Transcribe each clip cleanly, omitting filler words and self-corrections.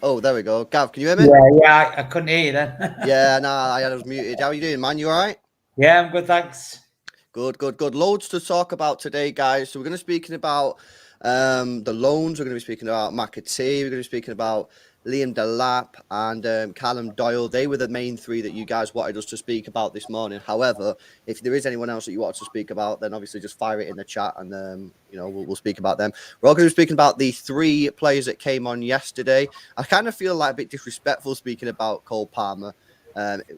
Oh, there we go. Gav, can you hear me? Yeah, I couldn't hear you then. Yeah, nah, I was muted. How are you doing, man? You all right? Yeah, I'm good, thanks. Good, good, good. Loads to talk about today, guys. So we're going to be speaking about the loans. We're going to be speaking about McAtee. We're going to be speaking about Liam Delap and Callum Doyle. They were the main three that you guys wanted us to speak about this morning. However, if there is anyone else that you want to speak about, then obviously just fire it in the chat and we'll speak about them. We're all going to be speaking about the three players that came on yesterday. I kind of feel like a bit disrespectful speaking about Cole Palmer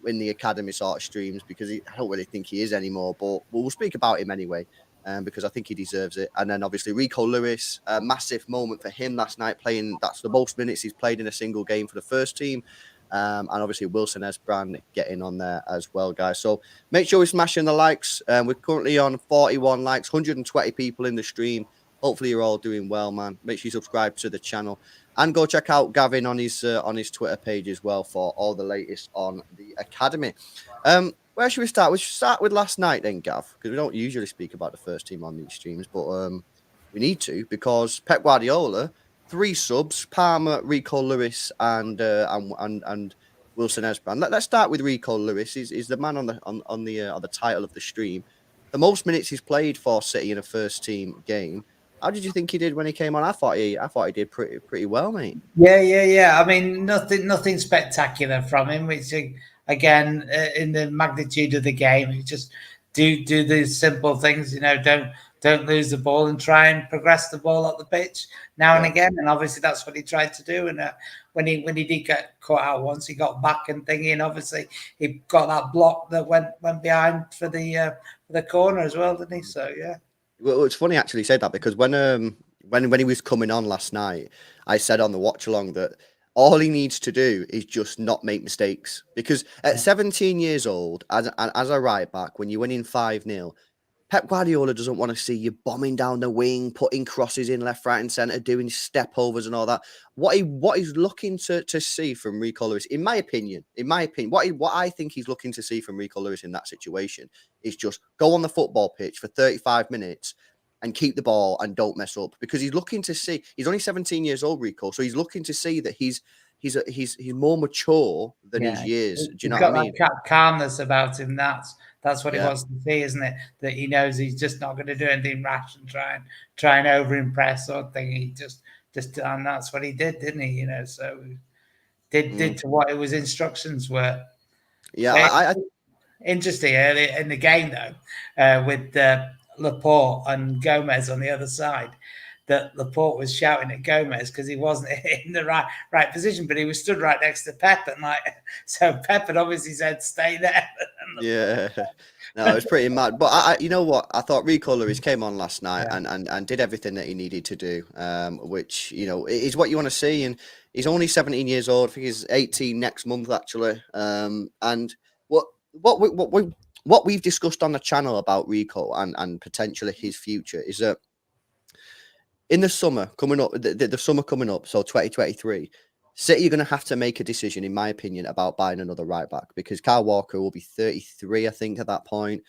in the academy sort of streams because I don't really think he is anymore, but we'll speak about him anyway. Because I think he deserves it. And then obviously Rico Lewis, a massive moment for him last night, playing that's the most minutes he's played in a single game for the first team. And obviously Wilson Esbrand getting on there as well, guys. So make sure we're smashing the likes. We're currently on 41 likes, 120 people in the stream. Hopefully you're all doing well, man. Make sure you subscribe to the channel and go check out Gavin on his Twitter page as well for all the latest on the academy. Where should we start? We should start with last night then, Gav, because we don't usually speak about the first team on these streams, but we need to because Pep Guardiola, three subs: Palmer, Rico Lewis, and Wilson Esbrand. Let's start with Rico Lewis. He's the man on the title of the stream. The most minutes he's played for City in a first team game. How did you think he did when he came on? I thought he did pretty well, mate. Yeah. I mean, nothing spectacular from him. Which again, in the magnitude of the game, you just do these simple things. Don't lose the ball and try and progress the ball up the pitch now and again. And obviously, that's what he tried to do. And when he did get caught out once, he got back and thingy, and obviously he got that block that went behind for the corner as well, didn't he? So yeah. Well, it's funny actually you said that because when he was coming on last night, I said on the watch along that all he needs to do is just not make mistakes. Because at 17 years old, as a right back, when you're winning 5-0, Pep Guardiola doesn't want to see you bombing down the wing, putting crosses in left, right, and centre, doing step overs and all that. What he's looking to see from Rico Lewis, in my opinion, what I think he's looking to see from Rico Lewis in that situation is just go on the football pitch for 35 minutes and keep the ball and don't mess up. Because he's looking to see, he's only 17 years old, Rico, so he's looking to see that he's more mature than his years. Do you He's know what I got mean? that calmness about him. That's what he Yeah. wants to see, isn't it? That he knows he's just not going to do anything rash and try and over impress or thing. He just and that's what he did, didn't he? So did to what his instructions were. Yeah, I Interesting early in the game though, with Laporte and Gomez on the other side. That Laporte was shouting at Gomez because he wasn't in the right position, but he was stood right next to Pep, and so Pep had obviously said, "Stay there." Yeah, no, it was pretty mad. But you know what? I thought Rico Lewis came on last night and did everything that he needed to do, which is what you want to see. And he's only 17 years old. I think he's 18 next month actually. And what what we've discussed on the channel about Rico and potentially his future is that in the summer coming up, the summer coming up, so 2023. City are going to have to make a decision, in my opinion, about buying another right back because Kyle Walker will be 33, I think, at that point.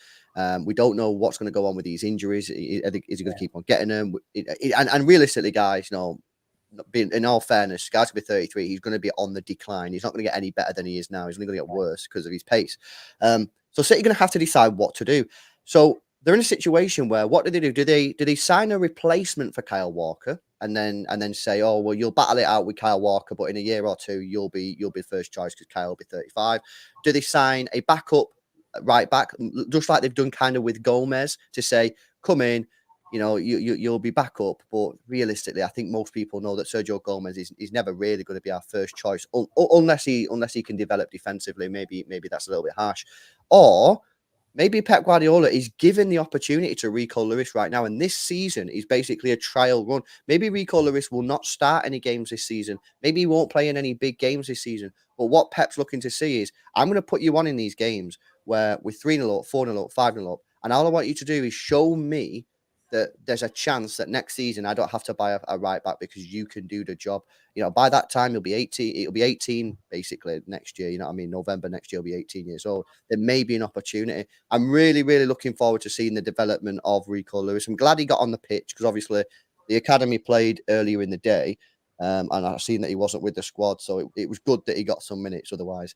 We don't know what's going to go on with these injuries. Is he going to keep on getting them? And realistically, guys, being in all fairness, guy's going to be 33. He's going to be on the decline. He's not going to get any better than he is now. He's only going to get worse because of his pace. So City are going to have to decide what to do. So they're in a situation where what do they do? Do they sign a replacement for Kyle Walker and then say, oh well, you'll battle it out with Kyle Walker, but in a year or two you'll be first choice because Kyle will be 35? Do they sign a backup right back, just like they've done kind of with Gomez, to say, come in, you'll be back up? But realistically, I think most people know that Sergio Gomez is never really going to be our first choice unless he can develop defensively. Maybe that's a little bit harsh, or maybe Pep Guardiola is given the opportunity to Rico Lewis right now, and this season is basically a trial run. Maybe Rico Lewis will not start any games this season. Maybe he won't play in any big games this season. But what Pep's looking to see is, I'm going to put you on in these games where we're 3-0 up, 4-0 up, 5-0 up, and all I want you to do is show me that there's a chance that next season I don't have to buy a right back because you can do the job. By that time you'll be 18. It'll be 18 basically next year. You know what I mean? November next year will be 18 years old. There may be an opportunity. I'm really, really looking forward to seeing the development of Rico Lewis. I'm glad he got on the pitch because obviously the academy played earlier in the day. And I've seen that he wasn't with the squad, so it was good that he got some minutes. Otherwise,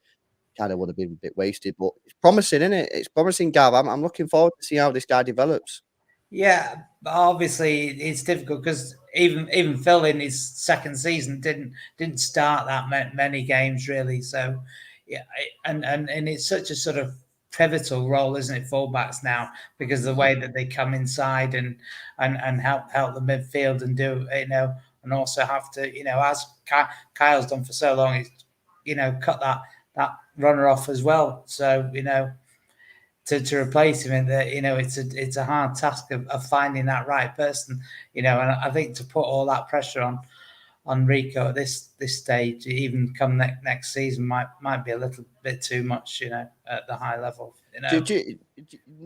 kind of would have been a bit wasted. But it's promising, isn't it? It's promising, Gav. I'm looking forward to see how this guy develops. Yeah, but obviously it's difficult because even Phil in his second season didn't start that many games really. So yeah, and it's such a sort of pivotal role, isn't it, fullbacks now because of the way that they come inside and help the midfield and do and also have to as Kyle's done for so long, he's cut that runner off as well. So to replace him, and that it's a hard task of finding that right person, and I think to put all that pressure on Rico at this stage, even come next season, might be a little bit too much, at the high level. Do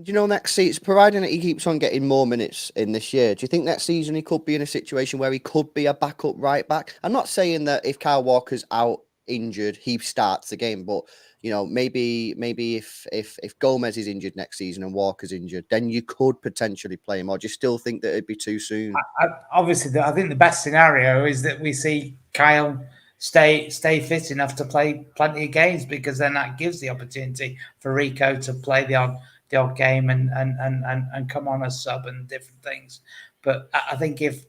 you know next season, providing that he keeps on getting more minutes in this year, do you think next season he could be in a situation where he could be a backup right back? I'm not saying that if Kyle Walker's out injured, he starts the game, but maybe if Gomez is injured next season and Walker's injured, then you could potentially play him. Or do you still think that it'd be too soon? Obviously, I think the best scenario is that we see Kyle stay fit enough to play plenty of games, because then that gives the opportunity for Rico to play the odd game and come on as sub and different things. But I think if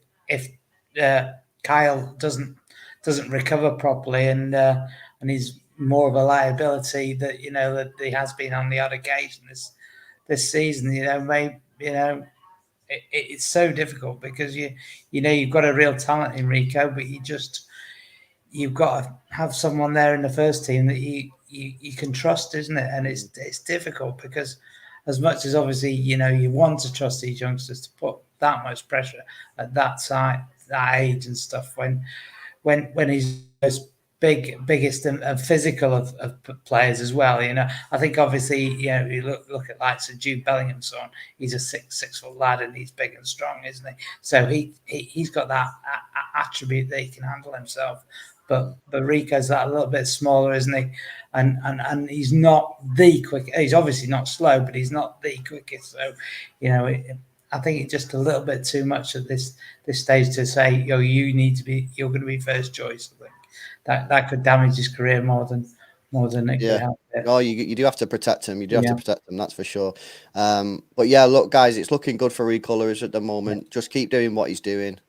Kyle doesn't recover properly and he's more of a liability that that he has been on the odd occasion this season, maybe it's so difficult because you've got a real talent in Rico, but you've got to have someone there in the first team that you can trust, isn't it? And it's difficult because as much as obviously you want to trust these youngsters to put that much pressure at that age and stuff when he's most biggest and physical of players as well. I think obviously you look at likes of Jude Bellingham and so on. He's a 6 foot lad and he's big and strong, isn't he? So he's got that attribute that he can handle himself. But Rico's that a little bit smaller, isn't he? And he's not the quick. He's obviously not slow, but he's not the quickest. So I think it's just a little bit too much at this stage to say, you're going to be first choice. I think that could damage his career more than it could help it. Oh, you do have to protect him. You do have to protect him, that's for sure. But yeah, look, guys, it's looking good for Recolors at the moment. Just keep doing what he's doing.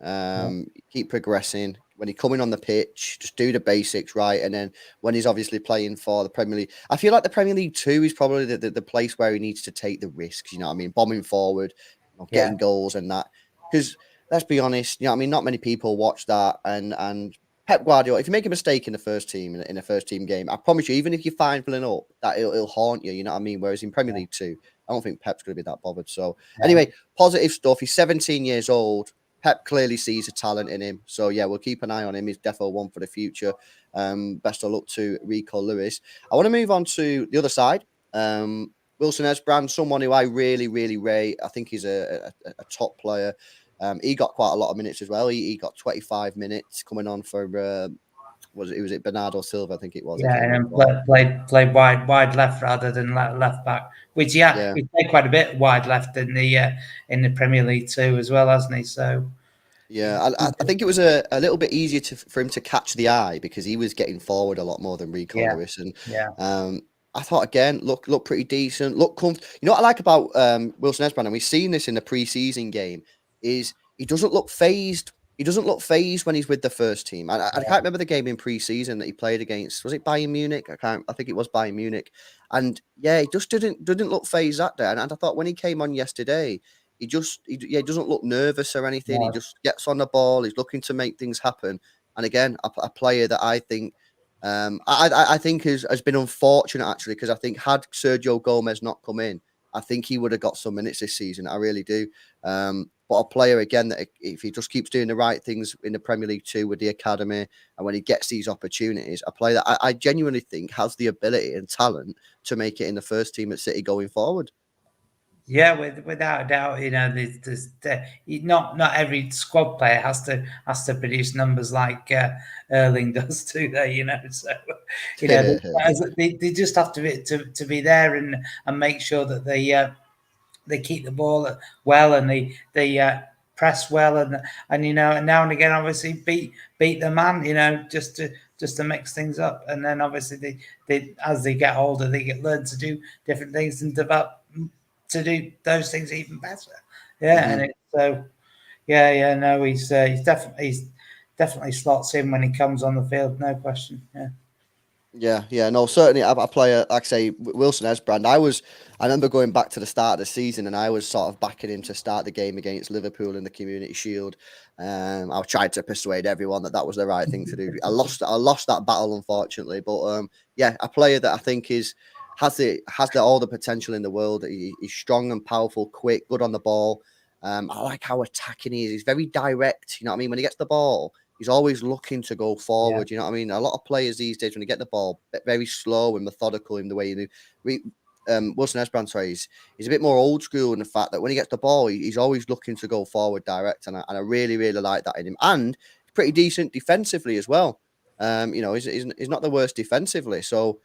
Keep progressing. When he's coming on the pitch, just do the basics right. And then when he's obviously playing for the Premier League, I feel like the Premier League 2 is probably the place where he needs to take the risks. You know what I mean? Bombing forward, getting goals and that. Because let's be honest, not many people watch that. And Pep Guardiola, if you make a mistake in the first team in a first team game, I promise you, even if you're fine filling up, that it'll haunt you. You know what I mean? Whereas in Premier League 2, I don't think Pep's going to be that bothered. So anyway, positive stuff. He's 17 years old. Pep clearly sees a talent in him. So yeah, we'll keep an eye on him. He's definitely one for the future. Best of luck to Rico Lewis. I want to move on to the other side. Wilson Esbrand, someone who I really, really rate. I think he's a top player. He got quite a lot of minutes as well. He got 25 minutes coming on for was it Bernardo Silva? I think it was. Yeah, and played wide left rather than left back, which he played quite a bit wide left in the Premier League too as well, hasn't he? So yeah, I think it was a little bit easier for him to catch the eye because he was getting forward a lot more than Rico Lewis, and I thought again, look pretty decent, look comfortable. You know what I like about Wilson Esbrand, and we've seen this in the preseason game, is he doesn't look phased. He doesn't look phased when he's with the first team. I can't remember the game in preseason that he played against. Was it Bayern Munich? I think it was Bayern Munich. And yeah, he just didn't look phased that day. And I thought when he came on yesterday, he doesn't look nervous or anything. No. He just gets on the ball. He's looking to make things happen. And again, a player that I think I think has been unfortunate actually, because I think had Sergio Gomez not come in, I think he would have got some minutes this season. I really do. But a player again that if he just keeps doing the right things in the Premier League 2 with the academy, and when he gets these opportunities, a player that I genuinely think has the ability and talent to make it in the first team at City going forward. Yeah, without a doubt, not every squad player has to produce numbers like Erling does, do they? So they just have to be there and make sure that they keep the ball well, and they press well, and and now and again, obviously beat the man, just to mix things up. And then obviously they as they get older, they learn to do different things and develop to do those things even better. Yeah, and it's so yeah, no, he's definitely slots in when he comes on the field, no question. Yeah. Yeah, no, certainly a player like I say Wilson Esbrand. I remember going back to the start of the season, and I was sort of backing him to start the game against Liverpool in the Community Shield. I tried to persuade everyone that was the right thing to do. I lost that battle, unfortunately, but yeah, a player that I think has all the potential in the world. He's strong and powerful, quick, good on the ball. I like how attacking he is. He's very direct. You know what I mean? When he gets the ball, he's always looking to go Yeah. forward. You know what I mean? A lot of players these days, when they get the ball, very slow and methodical in the way you do. Wilson Esbrand, sorry, he's a bit more old school in the fact that when he gets the ball, he's always looking to go forward direct. And I really, really like that in him. And he's pretty decent defensively as well. He's not the worst defensively. So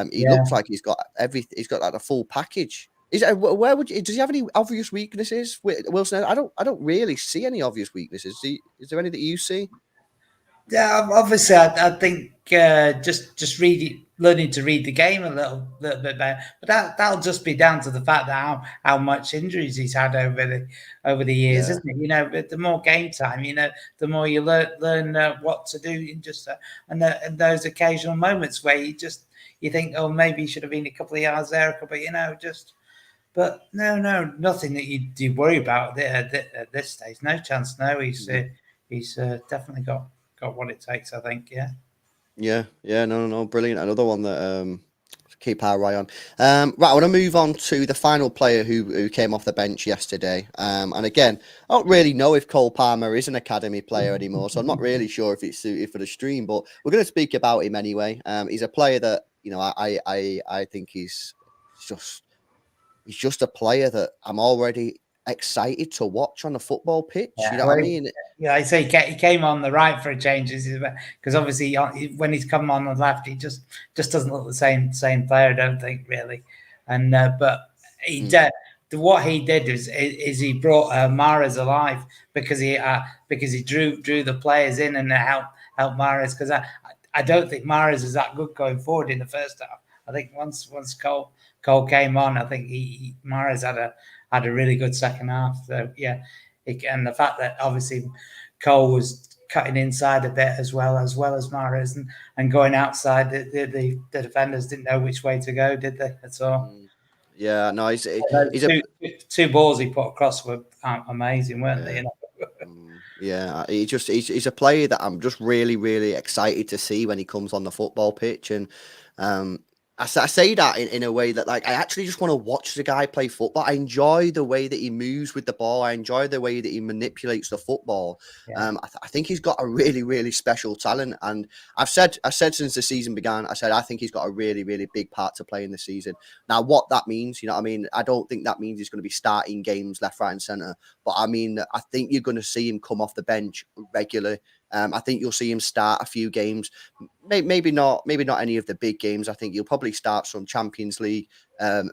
he looks Yeah. like he's got like a full package. Does he have any obvious weaknesses? Wilson, I don't really see any obvious weaknesses. Is there any that you see? Yeah, obviously, I think just learning to read the game a little bit better. But that'll just be down to the fact that how much injuries he's had over the years, Yeah. isn't it? But the more game time, the more you learn what to do in just and those occasional moments where you think, oh, maybe you should have been a couple of yards there, a couple, just. But no, nothing that you worry about at this stage. No chance. No, he's definitely got what it takes, I think. Yeah. Yeah, no, brilliant. Another one that to keep our eye on. Right, I want to move on to the final player who came off the bench yesterday. And again, I don't really know if Cole Palmer is an academy player anymore, so I'm not really sure if it's suited for the stream. But we're going to speak about him anyway. He's a player that I think just he's just a player that I'm already excited to watch on the football pitch. You Yeah, know what I mean? yeah. I say he came on the right for a change, because obviously when he's come on the left, he just doesn't look the same player. I don't think really, and but he did. What he did is he brought Mahrez alive because he drew the players in and helped Mahrez, because I don't think Mahrez is that good going forward in the first half. I think once Cole came on, I think Mahrez had a really good second half. So yeah, and the fact that obviously Cole was cutting inside a bit as well as Mahrez, and going outside, the defenders didn't know which way to go, did they? That's all. Yeah, no, he's a Two balls he put across were amazing, weren't they? Yeah, he's a player that I'm just really, really excited to see when he comes on the football pitch. And I say that in a way that, like, I actually just want to watch the guy play football. I enjoy the way that he moves with the ball. I enjoy the way that he manipulates the football. Yeah. I think he's got a really, really special talent. And I said since the season began, I think he's got a really, really big part to play in the season. Now, what that means, you know what I mean? I don't think that means he's going to be starting games left, right, and centre. But I mean, I think you're going to see him come off the bench regularly. I think you'll see him start a few games. Maybe not any of the big games. I think you'll probably start some Champions League,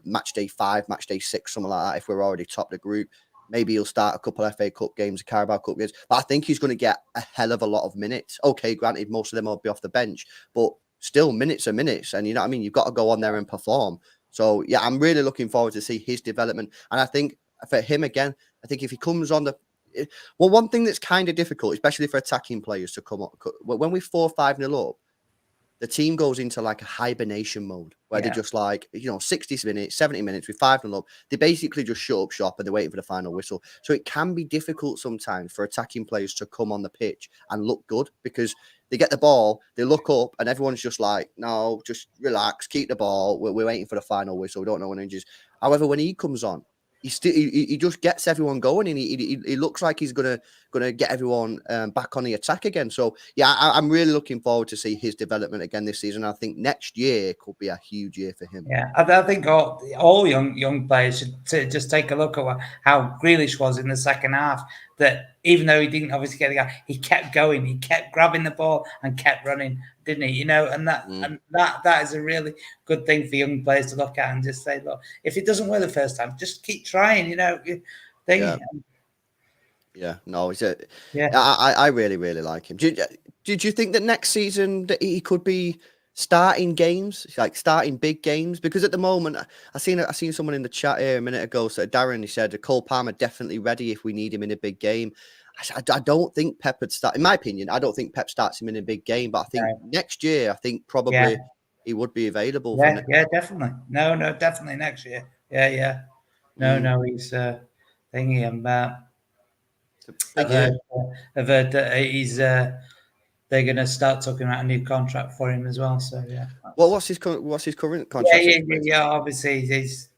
match day 5, match day 6, something like that. If we're already top the group, maybe he'll start a couple FA Cup games, Carabao Cup games. But I think he's going to get a hell of a lot of minutes. Okay, granted, most of them will be off the bench, but still, minutes are minutes, and you know what I mean. You've got to go on there and perform. So yeah, I'm really looking forward to see his development. And I think for him again, I think if he comes on one thing that's kind of difficult, especially for attacking players to come up when we're 4-5-0 up, the team goes into like a hibernation mode where they're just like, 60 minutes, 70 minutes with 5-0 up. They basically just shut up shop and they're waiting for the final whistle. So it can be difficult sometimes for attacking players to come on the pitch and look good, because they get the ball, they look up, and everyone's just like, no, just relax, keep the ball. We're waiting for the final whistle. We don't know when it is. However, when he comes on, he just gets everyone going, and he looks like he's gonna get everyone back on the attack again. So yeah, I'm really looking forward to see his development again this season. I think next year could be a huge year for him. Yeah, I think all young players should just take a look at how Grealish was in the second half. That even though he didn't obviously get the guy, he kept going, he kept grabbing the ball and kept running, didn't he? And that is a really good thing for young players to look at and just say, look, if it doesn't work the first time, just keep trying. Yeah. Yeah, no, he's a. Yeah, I really really like him. Did you think that next season that he could be starting games, like starting big games? Because at the moment, I seen someone in the chat here a minute ago. So Darren, he said Cole Palmer definitely ready if we need him in a big game. I don't think Pep would start. In my opinion, I don't think Pep starts him in a big game. But I think right. next year, I think Yeah, probably he would be available for. yeah, yeah, definitely. No, no, definitely next year. Yeah, yeah. No, Mm, no, he's thingy. big I've year. heard, I've heard that they're going to start talking about a new contract for him as well. So yeah, Well, that's what's his current yeah, contract yeah, yeah, situation? yeah. Obviously, he's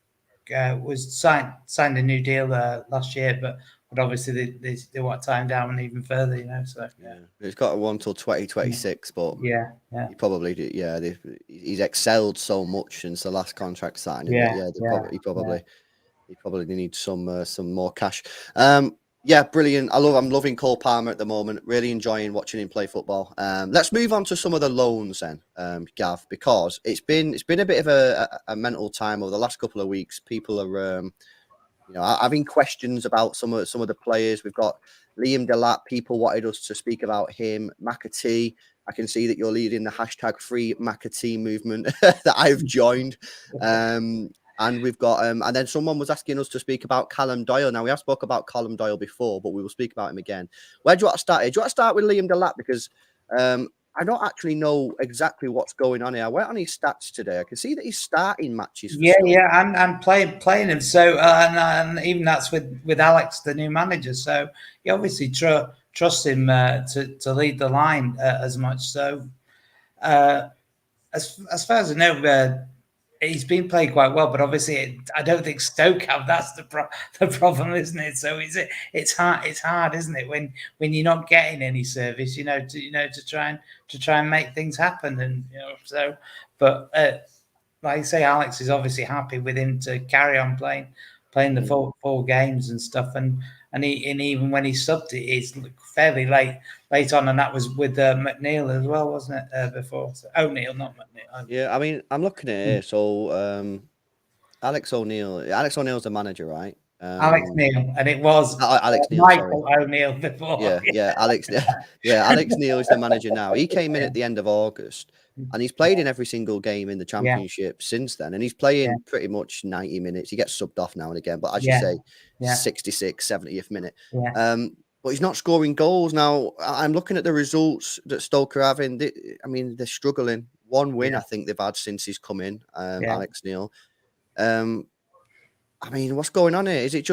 was signed a new deal last year, but obviously they want to tie him down even further. So yeah, Yeah, he's got a one till 2026, but yeah, yeah, he probably did. Yeah, he's excelled so much since the last contract signing that yeah, yeah, yeah, yeah. he probably needs some more cash. Yeah, brilliant. I'm loving Cole Palmer at the moment. Really enjoying watching him play football. Let's move on to some of the loans then, Gav, because it's been a bit of a mental time over the last couple of weeks. People are having questions about some of the players. We've got Liam Delap. People wanted us to speak about him. McAtee. I can see that you're leading the hashtag free McAtee movement that I've joined. And we've got and then someone was asking us to speak about Callum Doyle. Now we have spoke about Callum Doyle before, but we will speak about him again. Where do you want to start here? Do you want to start with Liam Delap? Because I don't actually know exactly what's going on here. I went on his stats today. I can see that he's starting matches for Yeah, Stoke. yeah, and playing him. So and even that's with Alex, the new manager. So you obviously trust him to lead the line as much. So uh, as far as I know, he's been playing quite well. But obviously, I don't think Stoke have. That's the problem, isn't it? So it's hard. It's hard, isn't it, when you're not getting any service? To try and make things happen, and so. But like I say, Alex is obviously happy with him to carry on playing the Mm. four games and stuff, and even when he subbed it's fairly late on, and that was with McNeil as well, wasn't it? Before O'Neill, not McNeil. Yeah, I mean, I'm looking at it here. So, Alex O'Neill's the manager, right? Alex Neil, and it was Alex Neil, sorry. Michael O'Neill before. Yeah, yeah, Alex. Yeah, Alex Neil is the manager now. He came in at the end of August, and he's played in every single game in the Yeah, Championship since then. And he's yeah, playing pretty much 90 minutes. He gets subbed off now and again, but as you yeah, say, yeah, 66, 70th minute. yeah, But he's not scoring goals now. I'm looking at the results that Stoke are having. I mean, they're struggling. One win, yeah, I think they've had since he's come in. yeah. Alex Neil. Um, I mean, what's going on here? Is he at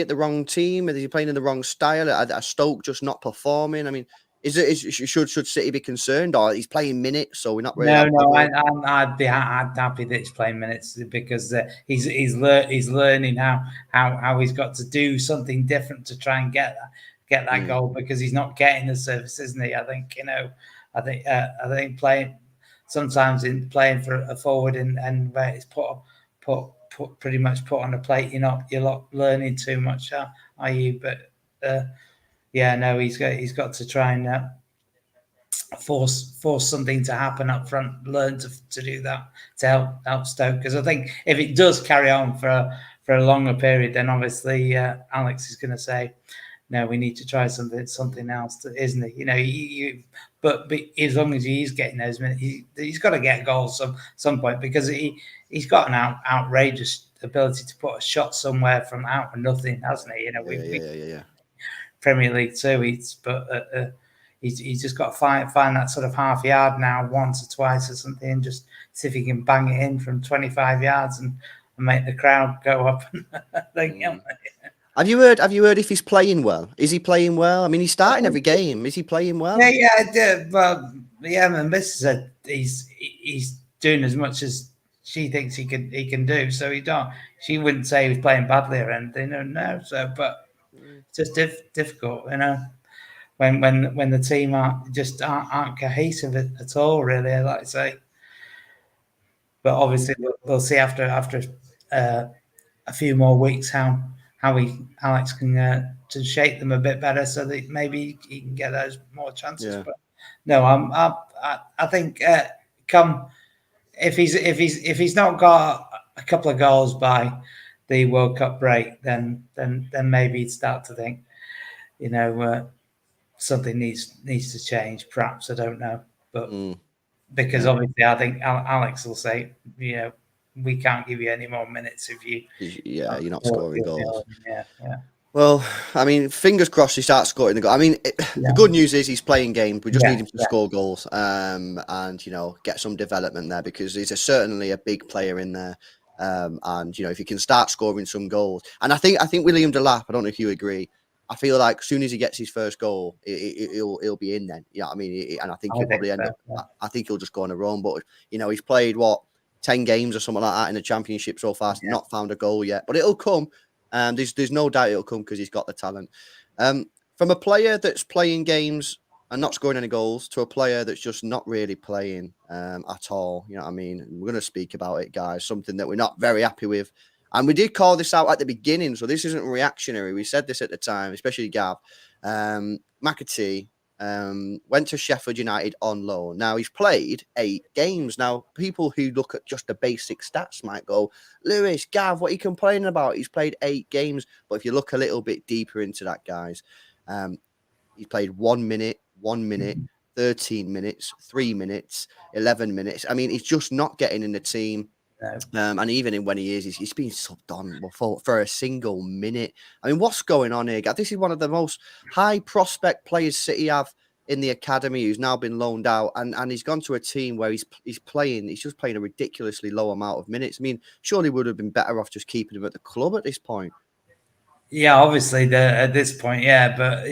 the wrong team? Is he playing in the wrong style? Are Stoke just not performing? I mean, should City be concerned, or he's playing minutes, so we're not really No, that no, bothered? I'd happy that he's playing minutes because he's learning how he's got to do something different to try and get that Mm, goal because he's not getting the service, isn't he? I think I think playing sometimes in playing for a forward and where it's put pretty much put on a plate, you're not learning too much, are you? But yeah, no, he's got to try and. Force something to happen up front, learn to do that to help Stoke. Because I think if it does carry on for a longer period, then obviously Alex is going to say, no, we need to try something else, isn't it? But as long as he's getting those minutes, he's got to get goals some point because he's got an outrageous ability to put a shot somewhere from out of nothing, hasn't he? yeah, yeah, yeah, yeah, yeah. Premier League too. He's just got to find that sort of half yard now, once or twice or something, and just see if he can bang it in from 25 yards and make the crowd go up. Mm. Have you heard if he's playing well? Is he playing well? I mean, he's starting every game. Is he playing Yeah, well? yeah, I did. Well, yeah, my missus said he's doing as much as she thinks he can do. So he don't. She wouldn't say he was playing badly or anything. No. So, but Mm, it's just difficult. When the team aren't cohesive at all, really. I like to say, but mm. obviously we'll see after uh, a few more weeks how Alex can to shape them a bit better, so that maybe he can get those more chances. Yeah, But no, I think come if he's not got a couple of goals by the World Cup break, then maybe he'd start to think. something needs to change. Perhaps, I don't know, but because yeah. obviously I think Alex will say, we can't give you any more minutes if you Yeah, you're not score scoring goals. Yeah, yeah, Well, I mean, fingers crossed he starts scoring the goal. I mean, the yeah, good news is he's playing games. We just need yeah, him to yeah, score goals, and get some development there because he's certainly a big player in there. And if he can start scoring some goals, and I think William Delap. I don't know if you agree. I feel like as soon as he gets his first goal, he'll be in then. Yeah, I mean, and I think I he'll think probably so. end up. Yeah, I think he'll just go on a run. But he's played what 10 games or something like that in the championship so far. yeah, Not found a goal yet, but it'll come. There's no doubt it'll come because he's got the talent. Um, from a player that's playing games and not scoring any goals to a player that's just not really playing at all. You know what I mean? We're going to speak about it, guys. Something that we're not very happy with. And we did call this out at the beginning, so this isn't reactionary. We said this at the time, especially Gav. McAtee went to Sheffield United on loan. Now, he's played 8 games. Now, people who look at just the basic stats might go, Lewis, Gav, what are you complaining about? He's played 8 games. But if you look a little bit deeper into that, guys, he's played 1 minute, 13 minutes, 3 minutes, 11 minutes. I mean, he's just not getting in the team. no. And even when he is, he's been subbed on for a single minute. I mean, what's going on here, Gav? This is one of the most high prospect players City have in the academy who's now been loaned out, and he's gone to a team where he's just playing a ridiculously low amount of minutes. I mean, surely would have been better off just keeping him at the club at this point. Yeah, obviously, at this point, yeah, but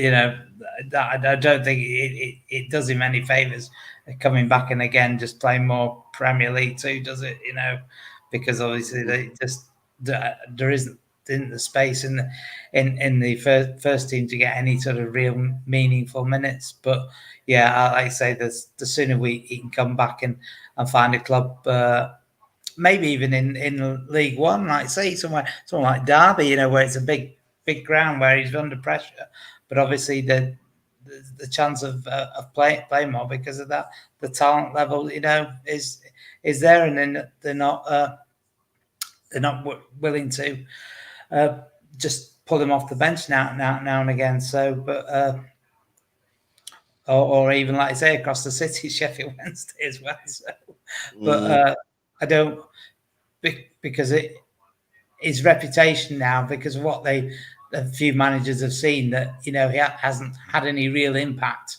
I don't think it does him any favors coming back and again just playing more Premier League too, does it? Because obviously there isn't the space in the first team to get any sort of real meaningful minutes. But yeah, like I say, the sooner he can come back and find a club. Maybe even in League One, like say somewhere like Derby, where it's a big ground where he's under pressure, but obviously the chance of playing more because of that, the talent level, is there, and then they're not willing to just pull him off the bench now and again. So, but or even like I say across the city, Sheffield Wednesday as well. So, but I don't because his reputation now, because of what a few managers have seen, that he hasn't had any real impact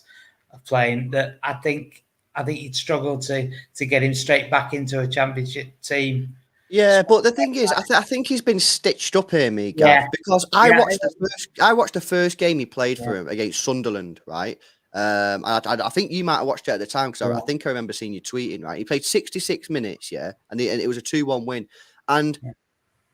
of playing. That I think he'd struggle to get him straight back into a championship team. Yeah, but the thing is, I think he's been stitched up here, me, Gav, Yeah, because yeah, I watched the first game he played for yeah, him against Sunderland, right? I think you might have watched it at the time because I think I remember seeing you tweeting, right? He played 66 minutes, yeah, and it was a 2-1 win, and yeah,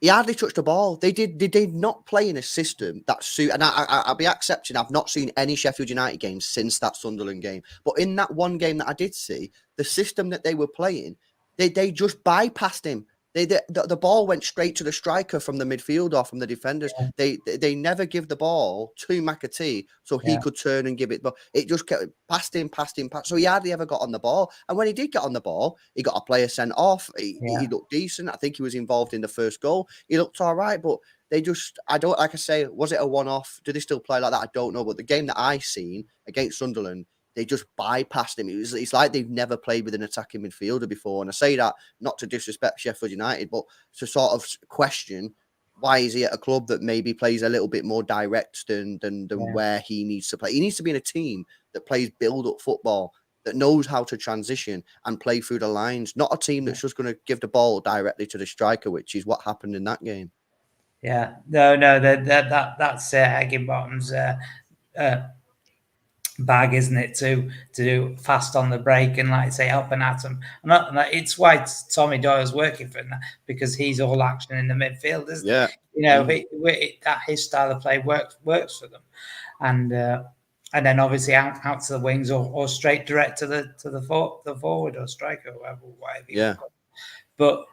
he hardly touched the ball. They did not play in a system that suit. And I'll be accepting. I've not seen any Sheffield United games since that Sunderland game. But in that one game that I did see, the system that they were playing, they just bypassed him. The ball went straight to the striker from the midfield or from the defenders. They never give the ball to McAtee so he yeah, could turn and give it. But it just kept past him. So he hardly ever got on the ball. And when he did get on the ball, he got a player sent off. He looked decent. I think he was involved in the first goal. He looked all right, but I don't, like I say, was it a one-off? Do they still play like that? I don't know. But the game that I seen against Sunderland, they just bypassed him. It's like they've never played with an attacking midfielder before. And I say that not to disrespect Sheffield United, but to sort of question why is he at a club that maybe plays a little bit more direct than yeah, where he needs to play. He needs to be in a team that plays build-up football, that knows how to transition and play through the lines, not a team that's just going to give the ball directly to the striker, which is what happened in that game. yeah. No, that's Higginbottom's bag, isn't it? To do fast on the break and, like I say, up and at him. It's why Tommy Doyle's working for him, because he's all action in the midfield, isn't Yeah. it? That his style of play works for them, and then obviously out to the wings or straight direct to the forward or striker or whatever you Yeah. call it. But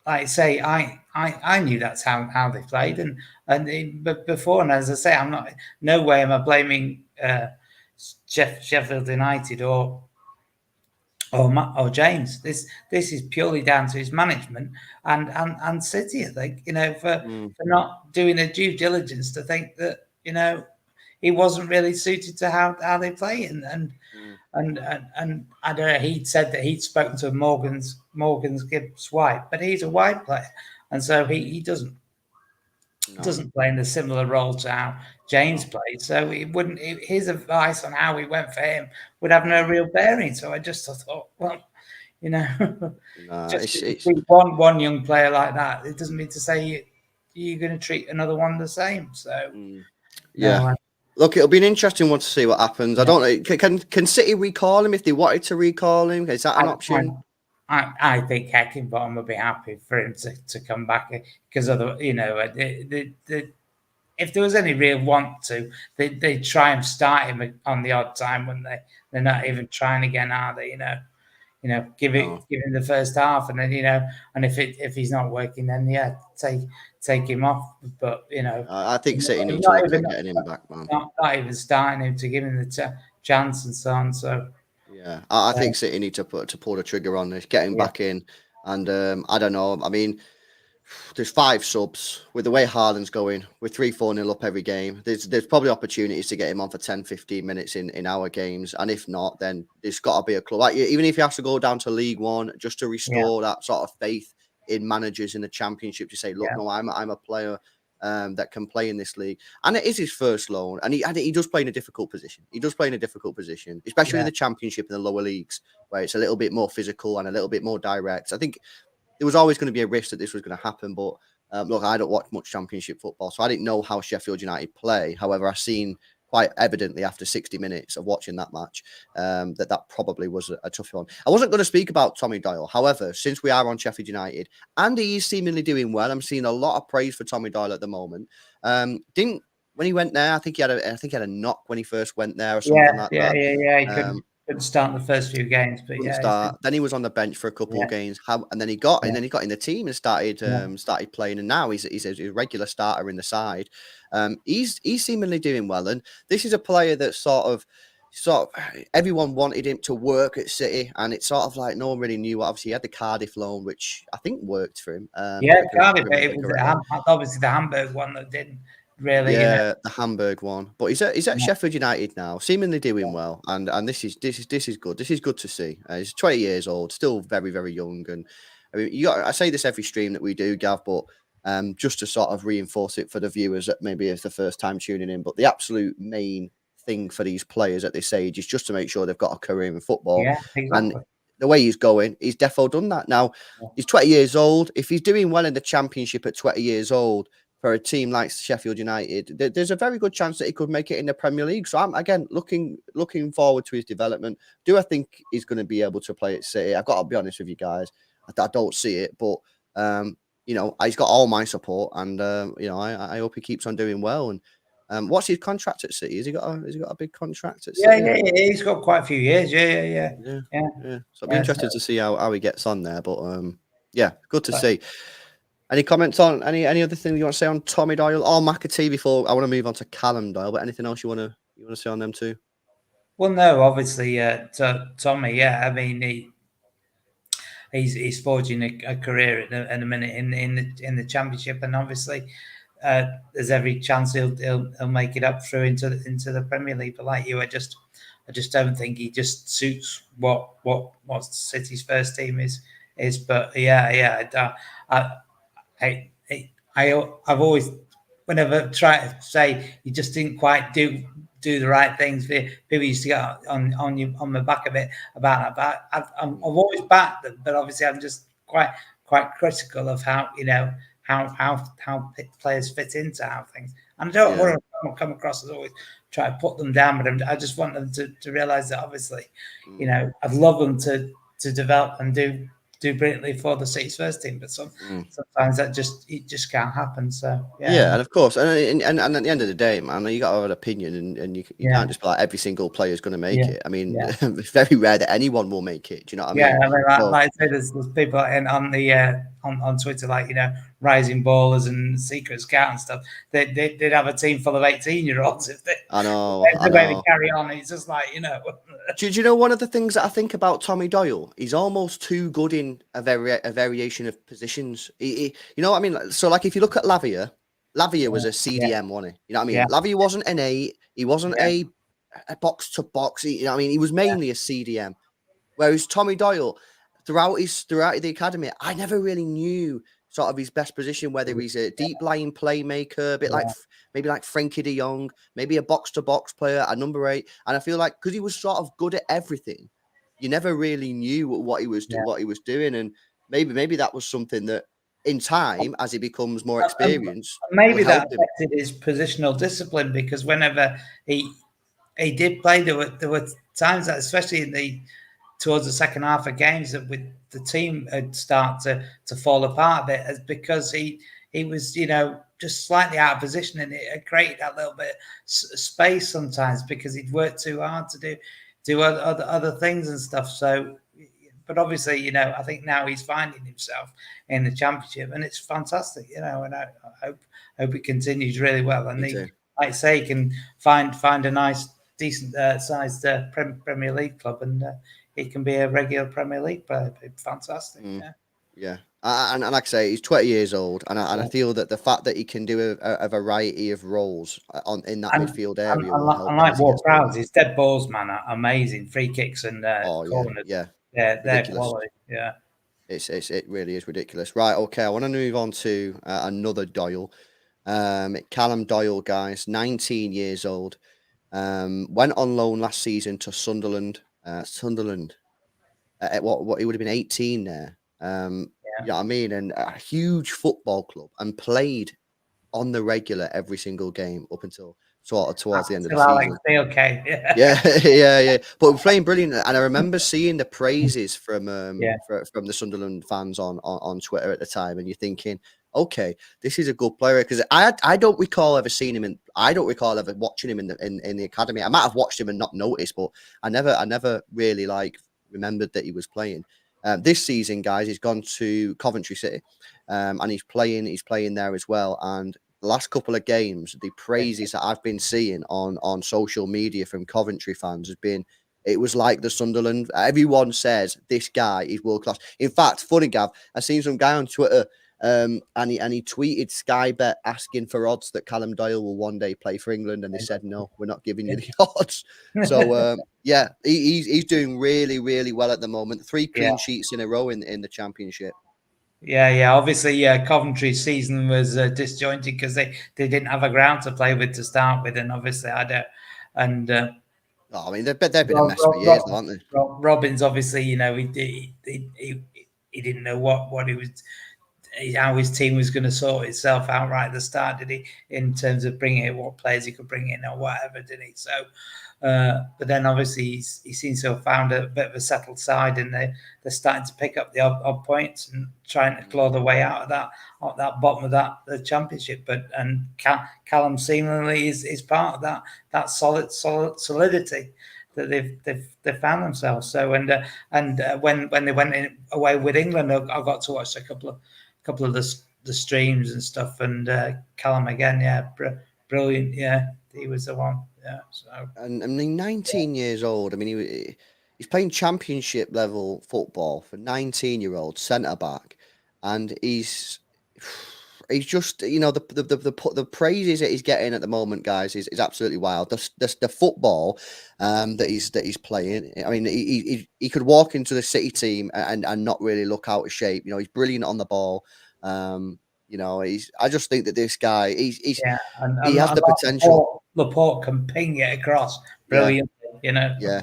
like I say, I knew that's how they played, but before, and as I say, I'm not, no way am I blaming Sheffield United or James. This is purely down to his management and City, I think, for not doing a due diligence to think that he wasn't really suited to how they play, Mm. and I don't know. He'd said that he'd spoken to Morgan's Gibbs White, but he's a wide player, and so he No, doesn't play in a similar role to how James no, played. So it wouldn't. His advice on how he went for him would have no real bearing. So I just thought, well, you know, no. just because you It's treat one young player like that, it doesn't mean to say you're going to treat another one the same. So mm, no, yeah. Look, it'll be an interesting one to see what happens. I yeah. don't know. Can City recall him if they wanted to recall him? Is that an option? I think Heckingbottom would be happy for him to come back because of if there was any real want to, they'd try and start him on the odd time, wouldn't they? They're not even trying again, are they? No. Give him the first half, and then and if he's not working, then yeah, take him off. But I think City need to not look even at getting him back, man. not even starting him to give him the chance and so on. So Yeah, I uh, think City need to pull the trigger on this, get him yeah, back in, and I don't know. I mean, there's 5 subs with the way Haaland's going. We're 3-4 nil up every game. There's probably opportunities to get him on for 10, 15 minutes in our games, and if not, then there's got to be a club. Like, even if he has to go down to League One just to yeah, restore that sort of faith in managers in the Championship to say, look, yeah, no, I'm a player. That can play in this league, and it is his first loan, and he does play in a difficult position. He does play in a difficult position, especially in yeah, the Championship and the lower leagues, where it's a little bit more physical and a little bit more direct. I think there was always going to be a risk that this was going to happen. But look, I don't watch much Championship football, so I didn't know how Sheffield United play. However, I seen quite evidently after 60 minutes of watching that match that probably was a tough one. I wasn't going to speak about Tommy Doyle. However, since we are on Sheffield United and he is seemingly doing well, I'm seeing a lot of praise for Tommy Doyle at the moment. Didn't when he went there, I think he had a knock when he first went there or something like that. yeah. He Um, couldn't start in the first few games, but wouldn't yeah, he's been, start. Then he was on the bench for a couple of yeah, games. And then yeah, he got in the team and started yeah, started playing. And now he's a regular starter in the side. He's seemingly doing well. And this is a player that sort of everyone wanted him to work at City, and it's sort of like no one really knew. Obviously, he had the Cardiff loan, which I think worked for him. yeah. If I can Cardiff, remember it was correctly. obviously the Hamburg one that didn't really, Yeah, the Hamburg one, but he's at yeah, Sheffield United now, seemingly doing yeah, well, and this is good. This is good to see. He's 20 years old, still very very young, and I mean, I say this every stream that we do, Gav, but just to sort of reinforce it for the viewers that maybe it's the first time tuning in, but the absolute main thing for these players at this age is just to make sure they've got a career in football, yeah, and exactly. the way he's going, he's defo done that. Now Yeah, he's 20 years old. If he's doing well in the Championship at 20 years old for a team like Sheffield United, there's a very good chance that he could make it in the Premier League. So I'm again looking forward to his development. Do I think he's going to be able to play at City? I've got to be honest with you guys. I don't see it, but he's got all my support, and I hope he keeps on doing well. And what's his contract at City? Has he got a big contract at yeah, City? yeah, yeah. He's got quite a few years. Yeah, Yeah, yeah, yeah. So it'll be yeah. So, interesting to see how he gets on there. But yeah, good to but, see. Any comments on any other thing you want to say on Tommy Doyle or McAtee before I want to move on to Callum Doyle? But anything else you want to say on them too? well, no, obviously, Tommy. Yeah, I mean, he's forging a career in a minute in the championship, and obviously, there's every chance he'll make it up through into the Premier League. But like you, I just don't think he just suits what City's first team is. But yeah. I, I've always, whenever tried to say you just didn't quite do the right things, people used to get on my back a bit about that. But I've always backed them, but obviously I'm just quite critical of how how players fit into how things. And I don't Yeah, want to come across as always try to put them down, but I just want them to realize that obviously, mm, I'd love them to develop and do brilliantly for the City's first team, but mm. sometimes it just can't happen. So Yeah, yeah, and of course, and at the end of the day, man, you got to have an opinion, and you can't yeah, just be like every single player is going to make yeah, it. I mean, yeah. it's very rare that anyone will make it. Do you know what I Yeah, mean? I mean, So like I say, there's people on the on Twitter, like rising ballers and secret scout and stuff. They'd have a team full of 18-year-olds if I know, that's I the way they know. carry on. It's just like Do you know one of the things that I think about Tommy Doyle? He's almost too good in a variation of positions. You know what I mean? So, like, if you look at Lavia was a yeah, CDM, wasn't he? You know what I yeah, mean? Lavia wasn't an 8. He wasn't yeah, a box to box. I mean, he was mainly a CDM. Whereas Tommy Doyle, throughout the academy, I never really knew sort of his best position, whether he's a deep lying playmaker, a bit like yeah, maybe like Frankie De Jong, maybe a box to box player, a number 8. And I feel like because he was sort of good at everything, you never really knew yeah. what he was doing, and maybe that was something that in time, as he becomes more And experienced, will maybe that help him. affected his positional discipline because whenever he did play, there were times that, especially towards the second half of games, that with the team had started to fall apart a bit, as because he was just slightly out of position, and it created that little bit of space sometimes because he'd worked too hard to do other things and stuff. So, but obviously, I think now he's finding himself in the championship, and it's fantastic, and I hope it continues really well, and Me he, too. like I say, he can find a nice, decent sized Premier League club, and he can be a regular Premier League player. Fantastic, Mm. yeah. Yeah, and like I say, he's 20 years old, and I Yeah. feel that the fact that he can do a variety of roles on in that And, midfield and, area and will like, help and him like as he gets Ward older. Prowse, his dead balls, man, are amazing. Free kicks and Oh yeah, corners, yeah, they're ridiculous. quality. Yeah, It really is ridiculous. Right, okay, I want to move on to another Doyle. Callum Doyle, guys, 19 years old. Went on loan last season to Sunderland. Sunderland, at what he would have been 18 there. yeah. You know what I mean? And a huge football club, and played on the regular every single game up until sort of towards the end of the Still Alex season. okay. Yeah, Yeah, yeah. But we're playing brilliant, and I remember seeing the praises yeah, from the Sunderland fans on Twitter at the time, and you're thinking, okay, this is a good player, because I don't recall ever seeing him I don't recall ever watching him in the academy. I might have watched him and not noticed, but I never really like remembered that he was playing. This season, guys, he's gone to Coventry City, and he's playing there as well, and the last couple of games, the praises that I've been seeing on social media from Coventry fans has been, it was like the Sunderland. Everyone says this guy is world class. In fact, funny Gav, I seen some guy on Twitter, and he tweeted Sky Bet asking for odds that Callum Doyle will one day play for England, and they said no, we're not giving you the odds. So yeah, he's doing really really well at the moment. 3 yeah. clean sheets in a row in the Championship. Yeah. Obviously, yeah. Coventry's season was disjointed because they didn't have a ground to play with to start with, and obviously I don't. And Oh, I mean, they've been a mess for years, Rob, aren't they? Robbins, obviously, he didn't know what he was, how his team was going to sort itself out right at the start, did he? In terms of bringing in what players he could bring in or whatever, did he? So, but then obviously he seems to have found a bit of a settled side, and they're starting to pick up the odd points and trying to claw their way out of that bottom of the championship. But and Callum seemingly is part of that solidity that they've found themselves. So and when they went away with England, I got to watch a couple of the streams and stuff, and Callum again, yeah, brilliant, yeah, he was the one, yeah. So And I mean, 19 years old. I mean, he's playing championship level football for 19-year-old centre back, and he's just, the praises that he's getting at the moment, guys, is absolutely wild. The football that he's playing. I mean, he could walk into the City team and not really look out of shape. He's brilliant on the ball. I just think that this guy, yeah, he has and the potential. Laporte can ping it across Yeah, brilliantly. yeah.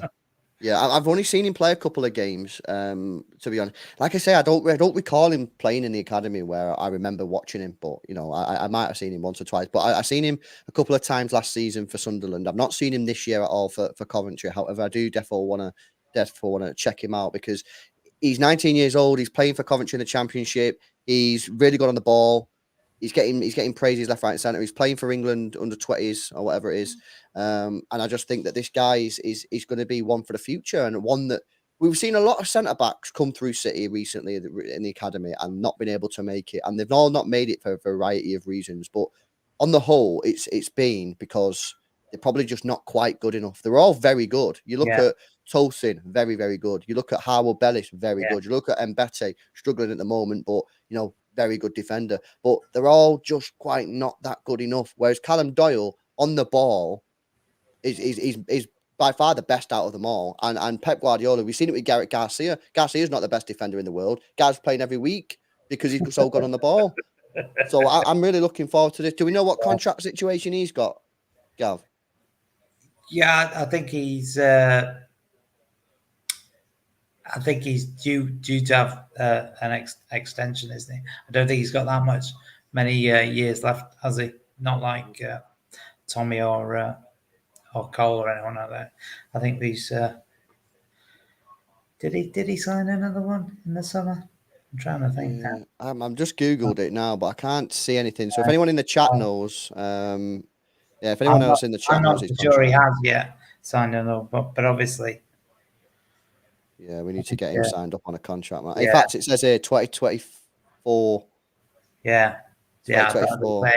Yeah, I've only seen him play a couple of games. To be honest, like I say, I don't recall him playing in the academy where I remember watching him. But I might have seen him once or twice. But I seen him a couple of times last season for Sunderland. I've not seen him this year at all for Coventry. However, I do definitely want to check him out, because he's 19 years old. He's playing for Coventry in the Championship. He's really good on the ball. He's getting praises left, right, and centre. He's playing for England under 20s or whatever it is. And I just think that this guy is going to be one for the future, and one that we've seen a lot of centre backs come through City recently in the academy and not been able to make it, and they've all not made it for a variety of reasons. But on the whole, it's been because they're probably just not quite good enough. They're all very good. You look Yeah, at Tosin, very very good. You look at Harwood Bellis, very yeah, good. You look at Mbete, struggling at the moment, but very good defender. But they're all just quite not that good enough. Whereas Callum Doyle on the ball, is by far the best out of them all. And Pep Guardiola, we've seen it with Gareth Garcia. Garcia's not the best defender in the world. Gar's playing every week because he's so good on the ball. So I'm really looking forward to this. Do we know what contract situation he's got, Gav? Yeah, I think he's due to have an extension, isn't he? I don't think he's got that many years left, has he? Not like Tommy or Cole or anyone like that. I think he's. Did he sign another one in the summer? I'm trying to think. Yeah, I'm just googled it now, but I can't see anything. So if anyone in the chat knows, if anyone else in the chat I'm knows not his sure he contract, has yet signed another, but obviously. yeah, we need to get him signed up on a contract, man. In Yeah. fact, it says here 2024. Yeah. Yeah, 2024.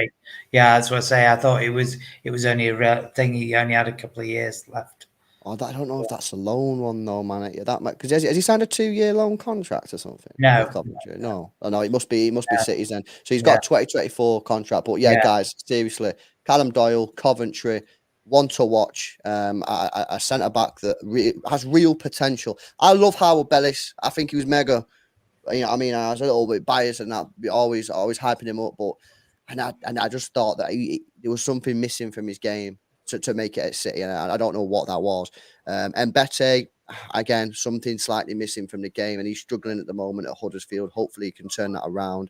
Yeah, that's what I say. I thought it was only a real thing. He only had a couple of years left. Oh, I don't know if that's a loan one though, man. That because has he signed a 2-year loan contract or something? No. With Coventry? No. Oh no, it must be City's then. So he's got a 2024 contract. But yeah, guys, seriously, Callum Doyle, Coventry, one to watch. A centre back that has real potential. I love Howard Bellis. I think he was mega. You know, I mean, I was a little bit biased and that, always hyping him up, but I just thought that there was something missing from his game to make it at City, and I don't know what that was. And Bete, again, something slightly missing from the game, and he's struggling at the moment at Huddersfield. Hopefully, he can turn that around.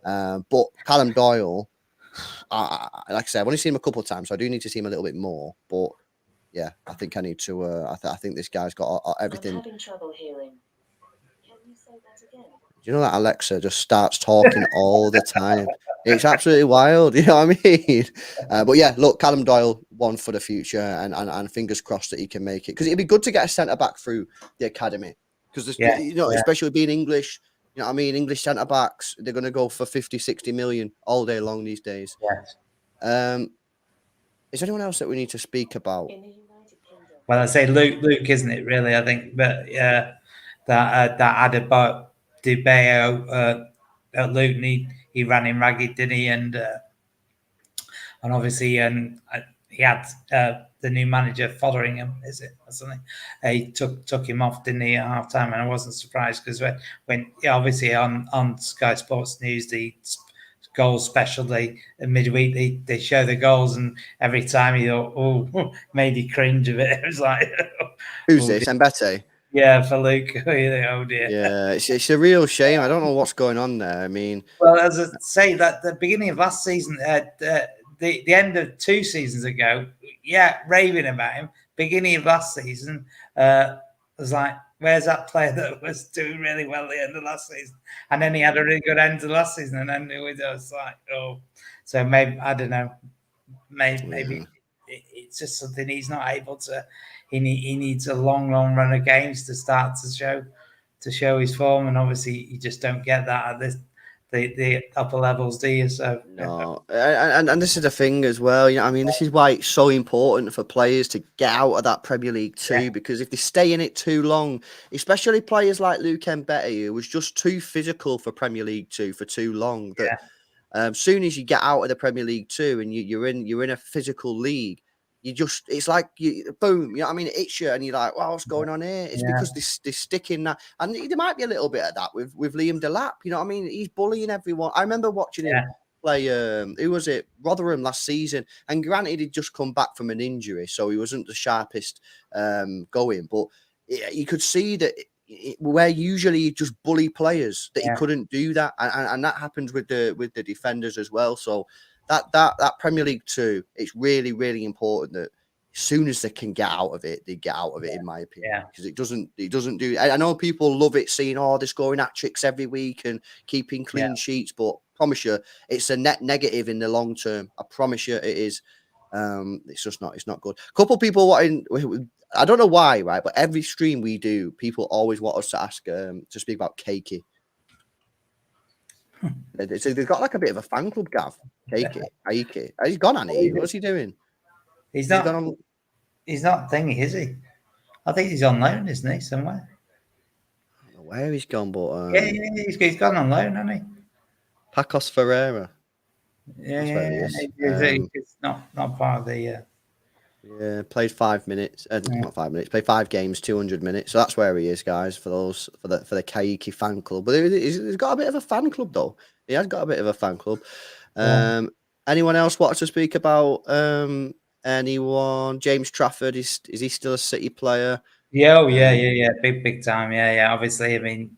But Callum Doyle, like I said, I've only seen him a couple of times, so I do need to see him a little bit more. But yeah, I think I need to. I think this guy's got everything. I'm having trouble hearing. Can you say that again? You know that Alexa just starts talking all the time. It's absolutely wild, you know what I mean? But yeah, look, Callum Doyle, one for the future, and fingers crossed that he can make it. Because it'd be good to get a centre back through the academy. Because especially being English, you know what I mean? English centre backs, they're going to go for 50, 60 million all day long these days. Yes. Is there anyone else that we need to speak about? Well, I say Luke, isn't it? Really, I think, but that Adebayo at Luton, he ran him ragged, didn't he? And obviously, he had the new manager following him. Is it or something? He took him off, didn't he, at half time? And I wasn't surprised because when obviously on Sky Sports News the goals special midweek they show the goals, and every time he thought, made he cringe a bit. It was like, who's this? Mbete? Yeah, for Luke. Oh dear. Yeah, it's a real shame. I don't know what's going on there. I mean, well, as I say, that the beginning of last season, the end of 2 seasons ago, raving about him. Beginning of last season, was like, where's that player that was doing really well at the end of last season? And then he had a really good end to last season, and then it was like, so maybe, I don't know, maybe it's just something he's not able to. He needs a long run of games to start to show his form, and obviously you just don't get that at the upper levels, do you? So no, and this is the thing as well. You know, I mean, this is why it's so important for players to get out of that Premier League too, because if they stay in it too long, especially players like Luke Mbete, who was just too physical for Premier League 2 for too long, that soon as you get out of the Premier League 2 and you're in a physical league, it's like boom, you know what I mean? It hits you and you're like, wow, what's going on here? It's because they stick in that. And there might be a little bit of that with Liam Delap, you know what I mean? He's bullying everyone. I remember watching him play, who was it? Rotherham last season. And granted, he'd just come back from an injury, so he wasn't the sharpest going. But you could see that where usually you just bully players, that he couldn't do that. And that happens with the defenders as well. So that Premier League 2, it's really, really important that as soon as they can get out of it, they get out of it, in my opinion. Because it doesn't do. I know people love it, seeing they're scoring hat-tricks every week and keeping clean sheets, but I promise you, it's a net negative in the long term. I promise you, it is. It's just not. It's not good. A couple of people wanting. I don't know why, right? But every stream we do, people always want us to ask to speak about Keiki. So they've got like a bit of a fan club, Gav. Keiki. He's gone, hasn't he? What's he doing? He's not thingy, is he? I think he's on loan, isn't he, somewhere? I don't know where he's gone, but he's gone on loan, hasn't he? Pacos Ferreira. Yeah, he's not part of the. Yeah, played 5 minutes. Not 5 minutes. Played 5 games, 200 minutes. So that's where he is, guys. For the Kaiki fan club. But he's got a bit of a fan club, though. He has got a bit of a fan club. Yeah. Anyone else want to speak about? Anyone? James Trafford is he still a City player? Yeah, oh, Um, yeah. Big time. Yeah. Obviously, I mean,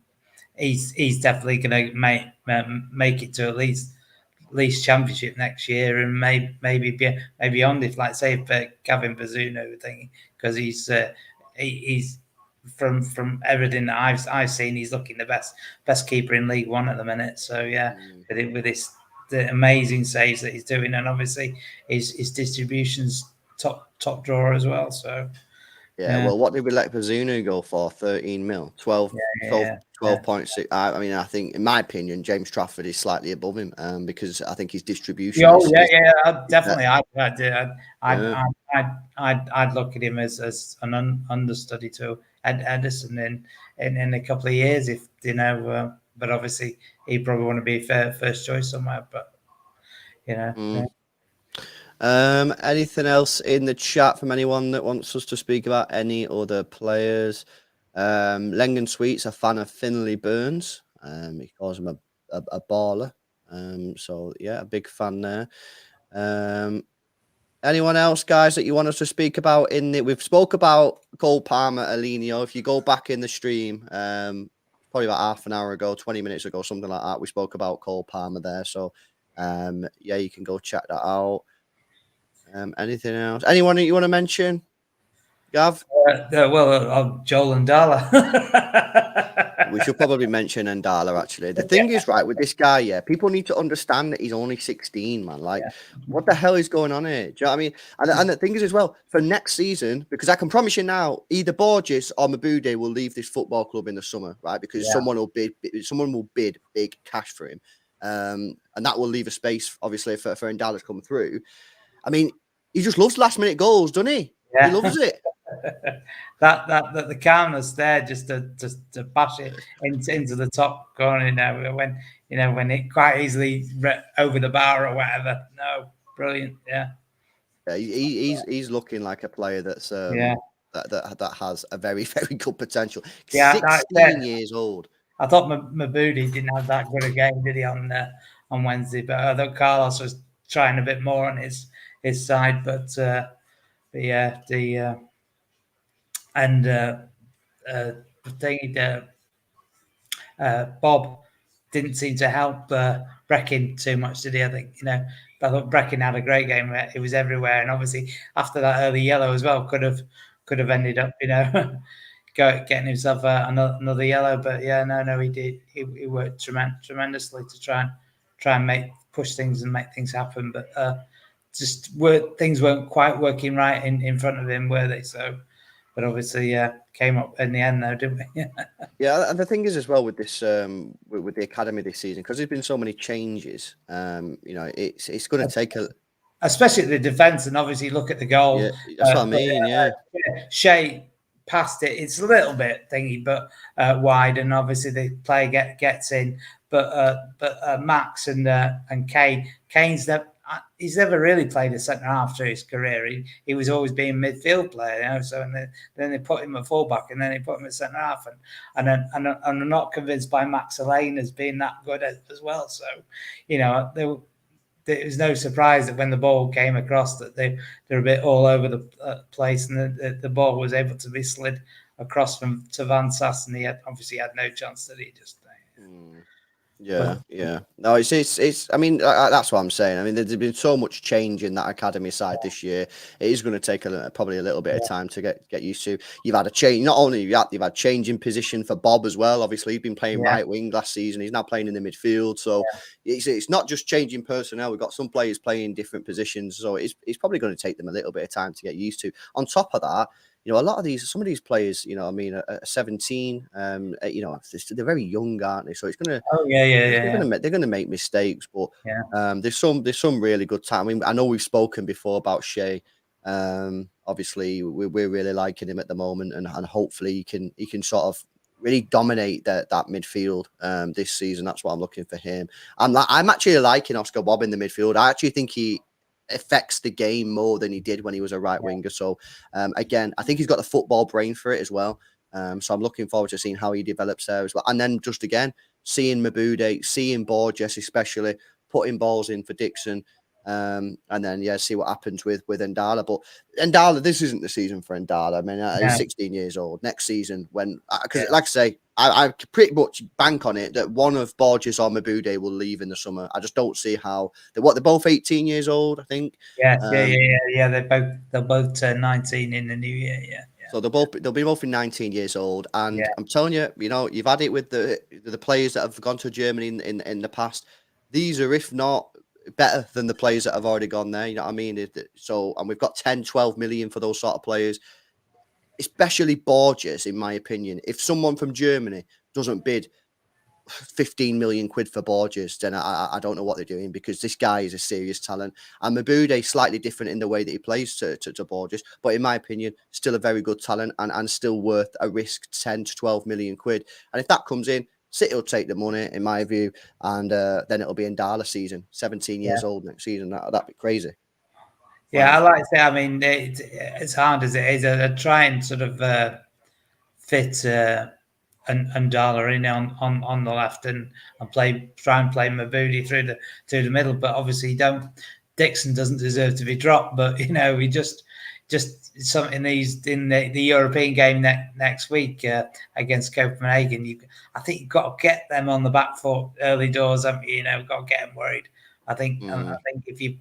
he's definitely going to make it to at least championship next year, and maybe beyond, if like say for Gavin Bazunu thing, because he's from everything that I've seen, he's looking the best keeper in League One at the minute. So yeah, mm, with the amazing saves that he's doing, and obviously his distributions top drawer as well. So yeah, yeah, well, what did we let Bazunu go for? 13 mil, 12, 12, yeah. 12.6. I mean, I think, in my opinion, James Trafford is slightly above him because I think his distribution Yeah, oh, is uh, definitely. yeah. I'd look at him as an understudy to Edison in a couple of years, if you know. But obviously, he probably want to be first choice somewhere. But you know, yeah. Mm. Anything else in the chat from anyone that wants us to speak about any other players? Lengen Sweet's a fan of Finley Burns. He calls him a baller. So yeah, a big fan there. Um, Anyone else, guys, that you want us to speak about we've spoke about Cole Palmer, Alinio. If you go back in the stream, probably about half an hour ago, 20 minutes ago, something like that, we spoke about Cole Palmer there. So yeah, you can go check that out. Anything else? Anyone that you want to mention? Gav? Joel and Dala. We should probably mention Ndala, actually. The thing is, right, with this guy, yeah, people need to understand that he's only 16, man. Like, what the hell is going on here? Do you know what I mean? And the thing is, as well, for next season, because I can promise you now, either Borges or Mabude will leave this football club in the summer, right? Because Yeah. someone will bid big cash for him. And that will leave a space, obviously, for Ndala to come through. I mean, he just loves last minute goals, doesn't he? Yeah. He loves it. that the calmness there just to bash it into the top corner, when it quite easily over the bar or whatever. No, brilliant. Yeah. Yeah, he's looking like a player that's Yeah. that has a very very good potential. Yeah, 16 years old. I thought Mabudi didn't have that good a game, did he, on Wednesday? But I thought Carlos was trying a bit more on his side. But yeah, the thing, Bob didn't seem to help Breckin too much, did he? I think, but I thought Breckin had a great game. It was everywhere, and obviously after that early yellow as well, could have ended up, getting himself another yellow. But yeah, no, he did. He worked tremendously to try and push things and make things happen. But things weren't quite working right in front of him, were they? So, but obviously, came up in the end, though, didn't we? Yeah, and the thing is as well with this with the academy this season, because there's been so many changes. It's going to take a Especially the defence, and obviously look at the goal. yeah. That's what I mean. Yeah. Shea passed it. It's a little bit thingy, but wide, and obviously the player gets in. But Max and Kane's he's never really played a centre half through his career. He was always being midfield player, So and then they put him at fullback, and then they put him at centre half, and I'm not convinced by Max Elaine as being that good as well. So, it was no surprise that when the ball came across that they're a bit all over the place, and the ball was able to be slid across to Van Sass, and he obviously had no chance that he just. Yeah. No, it's. I mean, that's what I'm saying. I mean, there's been so much change in that academy side this year. It is going to take probably a little bit of time to get used to. You've had a change. Not only you've had change in position for Bob as well. Obviously, he's been playing right wing last season. He's now playing in the midfield. So it's not just changing personnel. We've got some players playing different positions. So it's probably going to take them a little bit of time to get used to. On top of that, a lot of some of these players, are 17. They're very young, aren't they? So it's gonna. Oh yeah. They're gonna make mistakes, but Yeah. there's some really good time. I mean, I know we've spoken before about Shea. Obviously, we're really liking him at the moment, and hopefully he can sort of really dominate that midfield this season. That's what I'm looking for him. I'm actually liking Oscar Bob in the midfield. I actually think affects the game more than he did when he was a right winger. So again, I think he's got the football brain for it as well. So I'm looking forward to seeing how he develops there as well. And then just again, seeing Mabude, seeing Borges especially, putting balls in for Dixon. And then see what happens with Ndala. But Ndala, this isn't the season for Ndala. I mean, he's 16 years old. Next season, when because like I say, I pretty much bank on it that one of Borges or Mabude will leave in the summer. I just don't see how. They're both 18 years old, I think. Yeah. They'll both turn 19 in the new year. Yeah. So they'll be both 19 years old, and I'm telling you, you've had it with the players that have gone to Germany in the past. These are, if not better than the players that have already gone there. You know what I mean? So, and we've got 10, 12 million for those sort of players, especially Borges, in my opinion. If someone from Germany doesn't bid 15 million quid for Borges, then I don't know what they're doing, because this guy is a serious talent. And Mabude slightly different in the way that he plays to Borges, but in my opinion, still a very good talent and still worth a risk 10 to 12 million quid. And if that comes in, City will take the money, in my view, and then it'll be Ndala season, 17 years old next season. That'd be crazy. Yeah, I like to say, I mean, as hard as it is, I try and sort of fit Ndala in on the left and try and play Mabude through the middle. But obviously, Dixon doesn't deserve to be dropped. But he just some in the European game next week against Copenhagen. I think you've got to get them on the back foot early doors. Haven't you? Got to get them worried. I think if you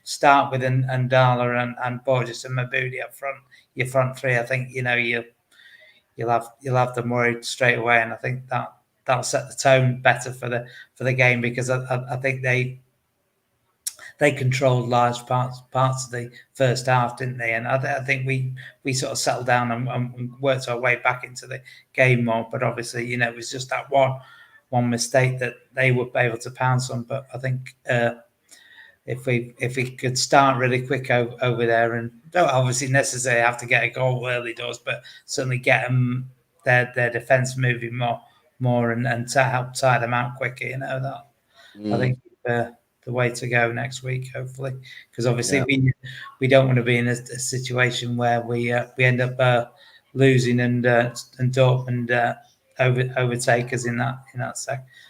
start with Ndala and Borges and Mabude up front, your front three, I think you'll have them worried straight away, and I think that'll set the tone better for the game, because I think they controlled large parts of the first half, didn't they? And I think we sort of settled down and worked our way back into the game more. But obviously, it was just that one mistake that they were able to pounce on. But I think if we could start really quick over there, and don't obviously necessarily have to get a goal early doors, but certainly get them their defence moving more and to help tie them out quicker. I think the way to go next week, hopefully, because obviously we don't want to be in a situation where we end up losing and Dortmund overtake us in that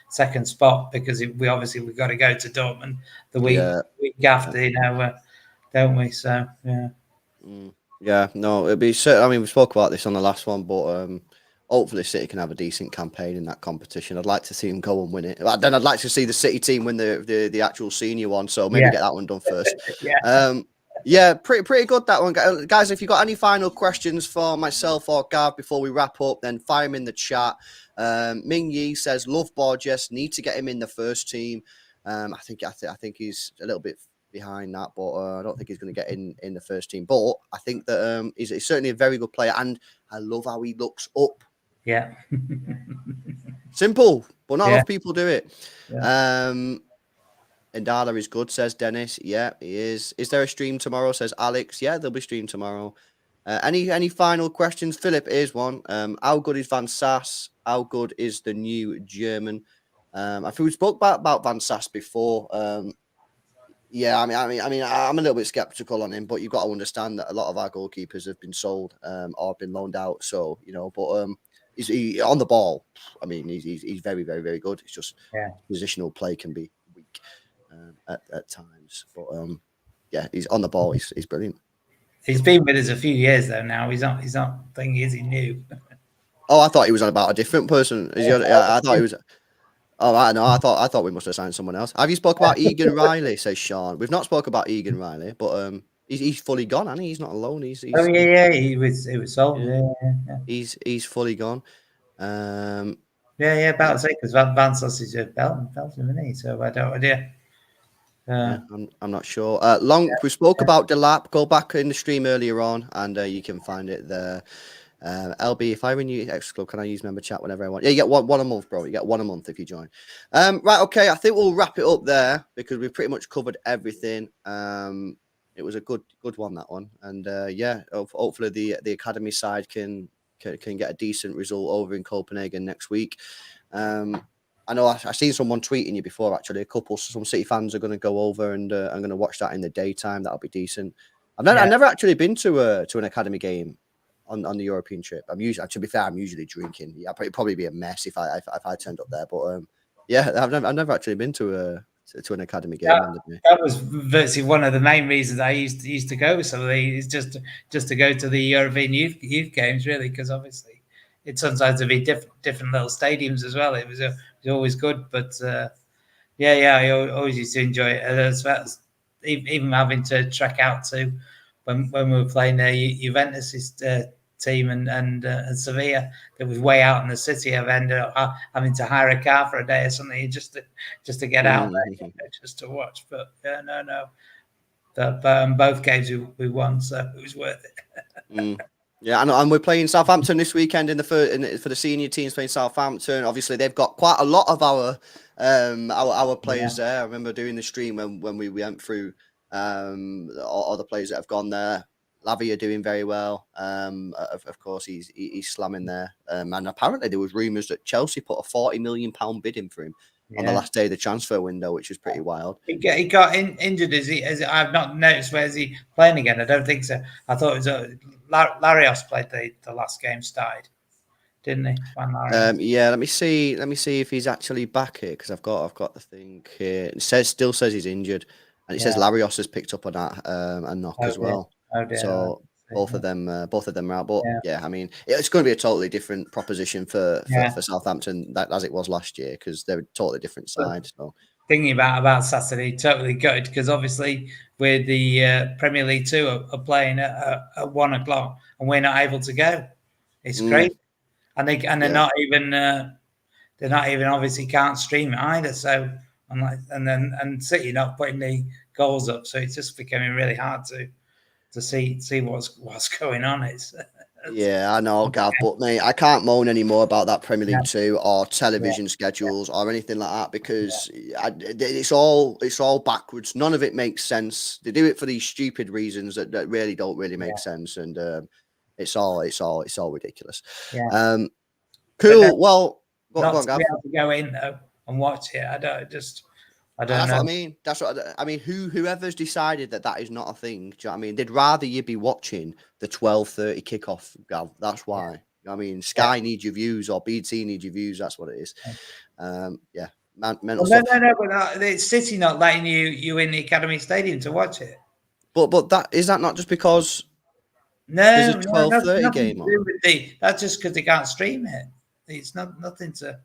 second spot, because we've got to go to Dortmund the week after, don't we? So no, it'd be certain. I mean, we spoke about this on the last one, but hopefully City can have a decent campaign in that competition. I'd like to see them go and win it. Then I'd like to see the City team win the actual senior one. So maybe get that one done first. Pretty good, that one, guys. If you've got any final questions for myself or Gav before we wrap up, then fire them in the chat. Ming Yi says, "Love Borges, need to get him in the first team." I think he's a little bit behind that, but I don't think he's going to get in the first team. But I think that he's certainly a very good player, and I love how he looks up. Yeah. Simple, but not enough people do it. Yeah. Ndala is good, says Dennis. Yeah, he is. Is there a stream tomorrow, says Alex? Yeah, there'll be stream tomorrow. Any final questions? Philip, here's one. How good is Van Sass? How good is the new German? I think we spoke about Van Sass before. I'm a little bit skeptical on him, but you've got to understand that a lot of our goalkeepers have been sold or been loaned out. So but he's on the ball. I mean, he's very, very, very good. It's just positional play can be weak at times, but he's on the ball. He's brilliant. He's been with us a few years though. Now he's not thinking, is he new? Oh, I thought he was on about a different person. I thought he was. Oh, I know. I thought we must have signed someone else. Have you spoke about Egan Riley? Says Sean. We've not spoke about Egan Riley, but he's fully gone, hasn't he? He's not alone. He was sold. Yeah. He's fully gone. About to say, because Van Sass is Belgium, isn't he? So I don't idea. I'm not sure. We spoke about Delap. Go back in the stream earlier on, and you can find it there. LB, if I renew Xtra Club, can I use member chat whenever I want? Yeah, you get one a month, bro. You get one a month if you join. Right, okay. I think we'll wrap it up there because we've pretty much covered everything. It was a good one, that one, and hopefully the academy side can get a decent result over in Copenhagen next week. And I know I seen someone tweeting you before. Actually, some City fans are going to go over and I'm going to watch that in the daytime. That'll be decent. I've never actually been to an academy game on the European trip. To be fair, I'm usually drinking. Yeah, it'd probably be a mess if I turned up there. But yeah, I've never actually been to an academy game. That was virtually one of the main reasons I used to go with some of these, just to go to the European youth games, really, because obviously it sometimes would be different little stadiums as well. It was always good, but I always used to enjoy it. As well as even having to trek out to when we were playing Juventus' team and Sevilla, that was way out in the city. I've ended up having to hire a car for a day or something just to get out there, just to watch. But no. But both games we won, so it was worth it. Yeah, and we're playing Southampton this weekend for the senior teams playing Southampton. Obviously, they've got quite a lot of our players there. I remember doing the stream when we went through all the players that have gone there. Lavia doing very well. Of course, he's slamming there. And apparently there was rumours that Chelsea put a £40 million bid in for him on the last day of the transfer window, which was pretty wild. He got injured. I've not noticed. Where is he playing again? I don't think so. I thought it was Larios played the last game started, didn't he? Yeah. Let me see if he's actually back here, because I've got the thing here. It still says he's injured, and it says Larios has picked up on that a knock as well. Oh, dear. So both of them are out. But I mean, it's going to be a totally different proposition for Southampton as it was last year, because they're a totally different side. So thinking about Saturday, totally good, because obviously with the Premier League 2 are playing at 1 o'clock and we're not able to go. It's crazy, and they're not even obviously can't stream it either. So and City not putting the goals up, so it's just becoming really hard to see what's going on. I know, Gav, but mate, I can't moan anymore about that Premier League 2 or television schedules or anything like that, because it's all backwards. None of it makes sense. They do it for these stupid reasons that really don't make sense, and it's all ridiculous. Cool. Well, go on, Gav. We have to go in though and watch it. I don't That's know. what I mean. That's what I mean. Whoever's decided that is not a thing. Do you know what I mean? They'd rather you be watching the 12:30 kickoff, Gav. That's why. You know what I mean, Sky needs your views, or BT needs your views. That's what it is. Mental stuff. No. But it's City not letting you in the Academy Stadium to watch it. But that not just because there's a 12:30 game on? That's just because they can't stream it. It's nothing to.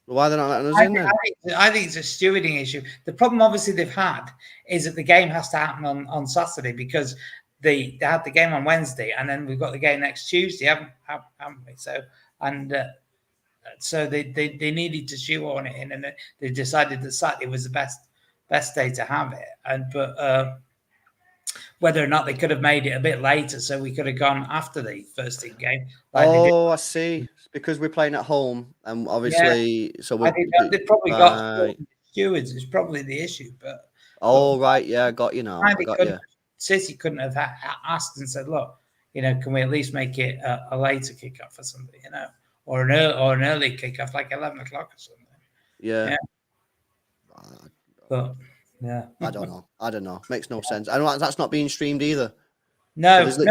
Why they're not letting us in then? I think it's a stewarding issue. The problem, obviously, they've had is that the game has to happen on Saturday, because they had the game on Wednesday, and then we've got the game next Tuesday, haven't we? So they needed to shoehorn it in, and they decided that Saturday was the best day to have it. But whether or not they could have made it a bit later, so we could have gone after the first team game. I see. It's because we're playing at home, and obviously, so I think they probably got stewards. It's probably the issue, but right, yeah, I got you now. City couldn't have asked and said, "Look, can we at least make it a later kickoff for somebody, or an early kickoff, like 11 o'clock or something?" Yeah. But yeah, I don't know. Makes no sense. I know that's not being streamed either. No, so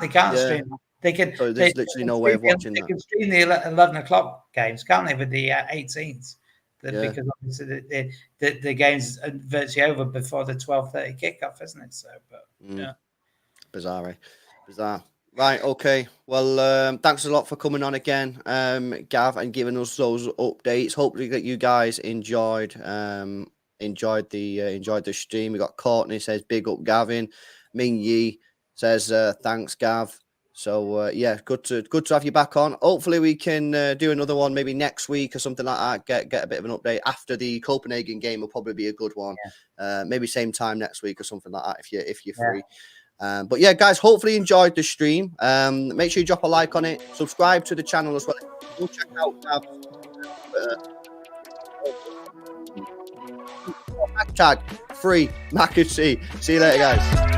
they can't stream. They can. So there's literally no way of watching that. They can stream the 11 o'clock games, can't they? With the 18s, because obviously the game's virtually over before the 12:30 kickoff, isn't it? So, but bizarre. Right, okay. Well, thanks a lot for coming on again, Gav, and giving us those updates. Hopefully that you guys enjoyed the stream. We got Courtney says big up Gavin. Ming Yi says thanks, Gav. So good to have you back on. Hopefully we can do another one maybe next week or something like that. Get a bit of an update after the Copenhagen game. Will probably be a good one. Maybe same time next week or something like that if you're free. But yeah, guys, hopefully you enjoyed the stream. Make sure you drop a like on it. Subscribe to the channel as well. Go check out hashtag free Mac and See you later, guys.